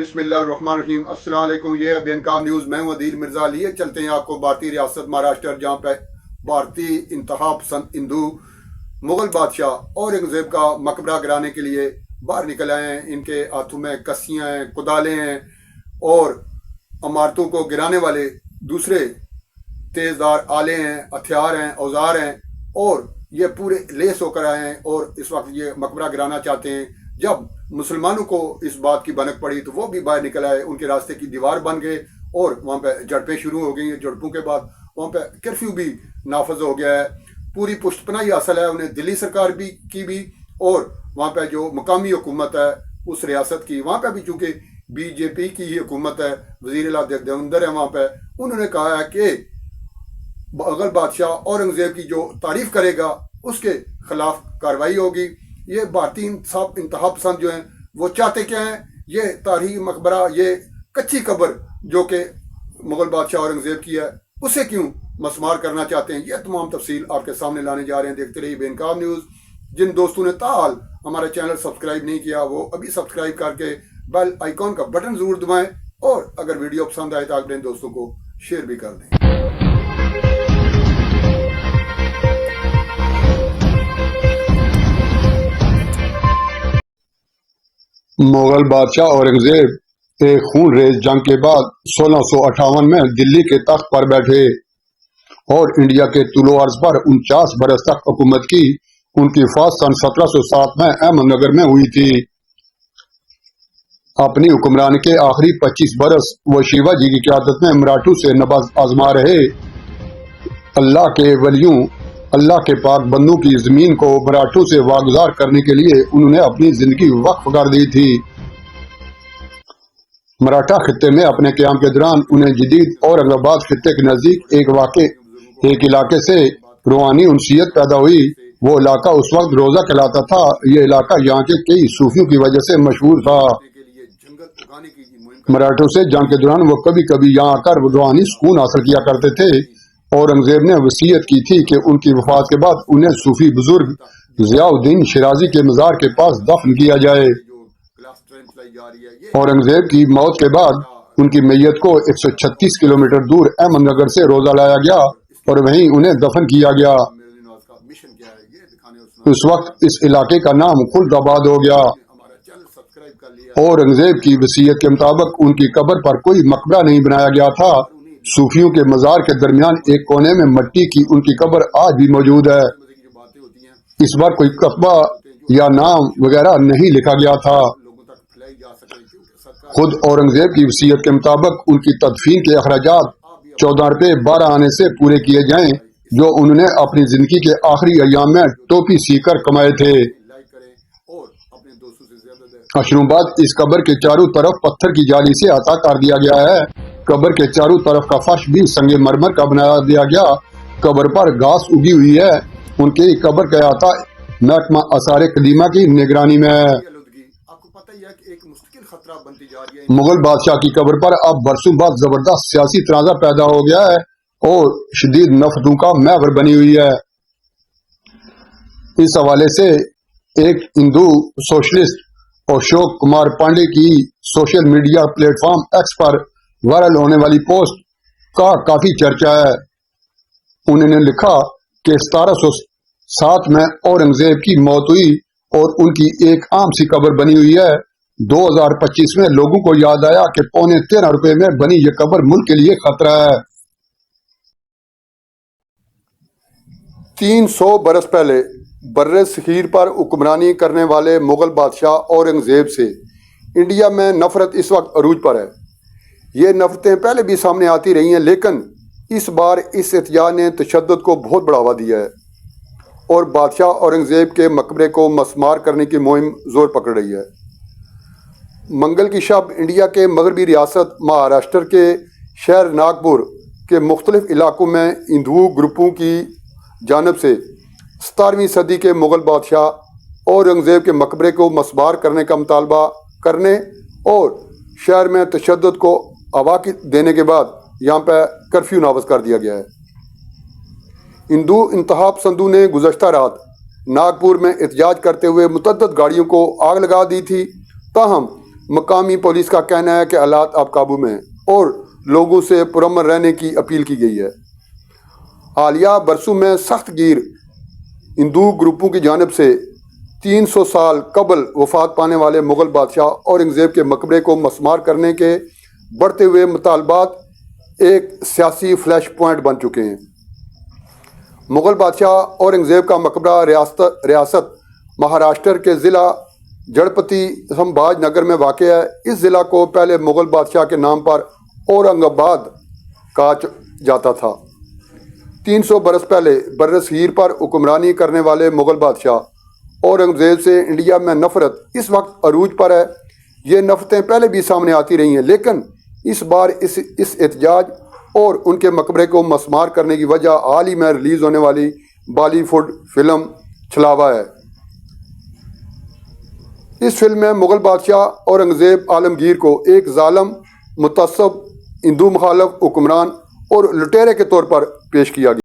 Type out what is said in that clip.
بسم اللہ الرحمن الرحیم۔ السلام علیکم، یہ ہے بینکام نیوز، میں ہوں عدیل مرزا۔ لیے چلتے ہیں آپ کو بھارتی ریاست مہاراشٹر، جہاں پہ بھارتی انتہا پسند ہندو مغل بادشاہ اورنگزیب کا مقبرہ گرانے کے لیے باہر نکل آئے ہیں۔ ان کے ہاتھوں میں کسیاں ہیں، کدالیں ہیں اور عمارتوں کو گرانے والے دوسرے تیز دھار آلے ہیں، ہتھیار ہیں، اوزار ہیں، اور یہ پورے لیس ہو کر آئے ہیں اور اس وقت یہ مقبرہ گرانا چاہتے ہیں۔ جب مسلمانوں کو اس بات کی بھنک پڑی تو وہ بھی باہر نکل آئے، ان کے راستے کی دیوار بن گئے اور وہاں پہ جھڑپیں شروع ہو گئی ہیں۔ جھڑپوں کے بعد وہاں پہ کرفیو بھی نافذ ہو گیا ہے۔ پوری پشت پناہی حاصل ہے انہیں دلی سرکار کی بھی اور وہاں پہ جو مقامی حکومت ہے اس ریاست کی، وہاں پہ بھی چونکہ بی جے پی کی ہی حکومت ہے، وزیر اعلیٰ دیوندر ہے وہاں پہ، انہوں نے کہا ہے کہ مغل بادشاہ اورنگزیب کی جو تعریف کرے گا اس کے خلاف کارروائی ہوگی۔ یہ بھارتی انتہا پسند جو ہیں وہ چاہتے کیا ہیں؟ یہ تاریخی مقبرہ، یہ کچی قبر جو کہ مغل بادشاہ اورنگزیب کی ہے، اسے کیوں مسمار کرنا چاہتے ہیں؟ یہ تمام تفصیل آپ کے سامنے لانے جا رہے ہیں۔ دیکھتے رہیے بینکام نیوز۔ جن دوستوں نے تاحال ہمارا چینل سبسکرائب نہیں کیا وہ ابھی سبسکرائب کر کے بیل آئیکن کا بٹن ضرور دبائیں، اور اگر ویڈیو پسند آئے تو اپنے دوستوں کو شیئر بھی کر دیں۔ مغل بادشاہ اورنگزیب ایک خون ریز جنگ کے بعد 1658 میں دلی کے تخت پر بیٹھے اور انڈیا کے طول و عرض پر 49 برس تک حکومت کی۔ ان کی فوج سن 1707 میں احمد نگر میں ہوئی تھی۔ اپنی حکمرانی کے آخری 25 برس وہ شیوا جی کی قیادت میں مراٹھوں سے نبرد آزما رہے۔ اللہ کے ولیوں، اللہ کے پاک بندوں کی زمین کو مراٹھوں سے واگزار کرنے کے لیے انہوں نے اپنی زندگی وقف کر دی تھی۔ مراٹھا خطے میں اپنے قیام کے دوران انہیں جدید اورنگ آباد خطے کے نزدیک ایک علاقے سے روحانی انسیت پیدا ہوئی۔ وہ علاقہ اس وقت روزہ کہلاتا تھا۔ یہ علاقہ یہاں کے کئی صوفیوں کی وجہ سے مشہور تھا۔ مراٹھوں سے جنگ کے دوران وہ کبھی کبھی یہاں آ کر روحانی سکون حاصل کیا کرتے تھے۔ اورنگزیب نے وصیت کی تھی کہ ان کی وفات کے بعد انہیں صوفی بزرگ ضیاء الدین شیرازی کے مزار کے پاس دفن کیا جائے۔ اورنگزیب کی موت کے بعد ان کی میت کو 136 کلومیٹر دور احمد نگر سے روضہ لایا گیا اور وہیں انہیں دفن کیا گیا۔ اس وقت اس علاقے کا نام خلد آباد ہو گیا۔ اورنگزیب کی وصیت کے مطابق ان کی قبر پر کوئی مقبرہ نہیں بنایا گیا تھا۔ صوفیوں کے مزار کے درمیان ایک کونے میں مٹی کی ان کی قبر آج بھی موجود ہے۔ اس بار کوئی قصبہ یا نام وغیرہ نہیں لکھا گیا تھا۔ خود اورنگزیب کی وصیت کے مطابق ان کی تدفین کے اخراجات 14 روپے 12 آنے سے پورے کیے جائیں، جو انہوں نے اپنی زندگی کے آخری ایام میں ٹوپی سی کر کمائے تھے۔ اشرمباد اس قبر کے چاروں طرف پتھر کی جالی سے عطا کر دیا گیا ہے۔ قبر کے چاروں طرف کا فرش بھی سنگ مرمر کا بنا دیا گیا۔ قبر پر گھاس اگی ہوئی ہے۔ ان کی قبر کا احاطہ محکمہ آثار قدیمہ کی نگرانی میں ہے۔ مغل بادشاہ کی قبر پر اب برسوں بعد زبردست سیاسی تنازع پیدا ہو گیا ہے اور شدید نفرتوں کا محور بنی ہوئی ہے۔ اس حوالے سے ایک ہندو سوشلسٹ اشوک کمار پانڈے کی social media platform X پر وائرل ہونے والی پوسٹ کا کافی چرچا ہے۔ انہوں نے لکھا کہ 1707 میں اورنگزیب کی موت ہوئی اور ان کی ایک عام سی قبر بنی ہوئی ہے۔ 2025 میں لوگوں کو یاد آیا کہ 13.25 روپے میں بنی یہ قبر ملک کے لیے خطرہ ہے۔ 300 برس پہلے برِ صغیر پر حکمرانی کرنے والے مغل بادشاہ اورنگزیب سے انڈیا میں نفرت اس وقت عروج پر ہے۔ یہ نفرتیں پہلے بھی سامنے آتی رہی ہیں، لیکن اس بار اس احتجاج نے تشدد کو بہت بڑھاوا دیا ہے اور بادشاہ اورنگزیب کے مقبرے کو مسمار کرنے کی مہم زور پکڑ رہی ہے۔ منگل کی شب انڈیا کے مغربی ریاست مہاراشٹر کے شہر ناگپور کے مختلف علاقوں میں ہندو گروپوں کی جانب سے 17ویں صدی کے مغل بادشاہ اورنگزیب کے مقبرے کو مسمار کرنے کا مطالبہ کرنے اور شہر میں تشدد کو ہوا دینے کے بعد یہاں پہ کرفیو نافذ کر دیا گیا ہے۔ ہندو انتہا پسندوں نے گزشتہ رات ناگپور میں احتجاج کرتے ہوئے متعدد گاڑیوں کو آگ لگا دی تھی، تاہم مقامی پولیس کا کہنا ہے کہ حالات اب قابو میں ہیں اور لوگوں سے پرامن رہنے کی اپیل کی گئی ہے۔ حالیہ برسوں میں سخت گیر ہندو گروپوں کی جانب سے 300 سال قبل وفات پانے والے مغل بادشاہ اورنگزیب کے مقبرے کو مسمار کرنے کے بڑھتے ہوئے مطالبات ایک سیاسی فلیش پوائنٹ بن چکے ہیں۔ مغل بادشاہ اورنگزیب کا مقبرہ ریاست مہاراشٹر کے ضلع جڑپتی سمبھاج نگر میں واقع ہے۔ اس ضلع کو پہلے مغل بادشاہ کے نام پر اورنگ آباد کہا جاتا تھا۔ 300 برس پہلے برصغیر پر حکمرانی کرنے والے مغل بادشاہ اورنگزیب سے انڈیا میں نفرت اس وقت عروج پر ہے۔ یہ نفرتیں پہلے بھی سامنے آتی رہی ہیں، لیکن اس بار اس احتجاج اور ان کے مقبرے کو مسمار کرنے کی وجہ حال ہی میں ریلیز ہونے والی بالی ووڈ فلم چھلاوا ہے۔ اس فلم میں مغل بادشاہ اورنگزیب عالمگیر کو ایک ظالم، متعصب، ہندو مخالف حکمران اور لٹیرے کے طور پر پیش کیا گیا۔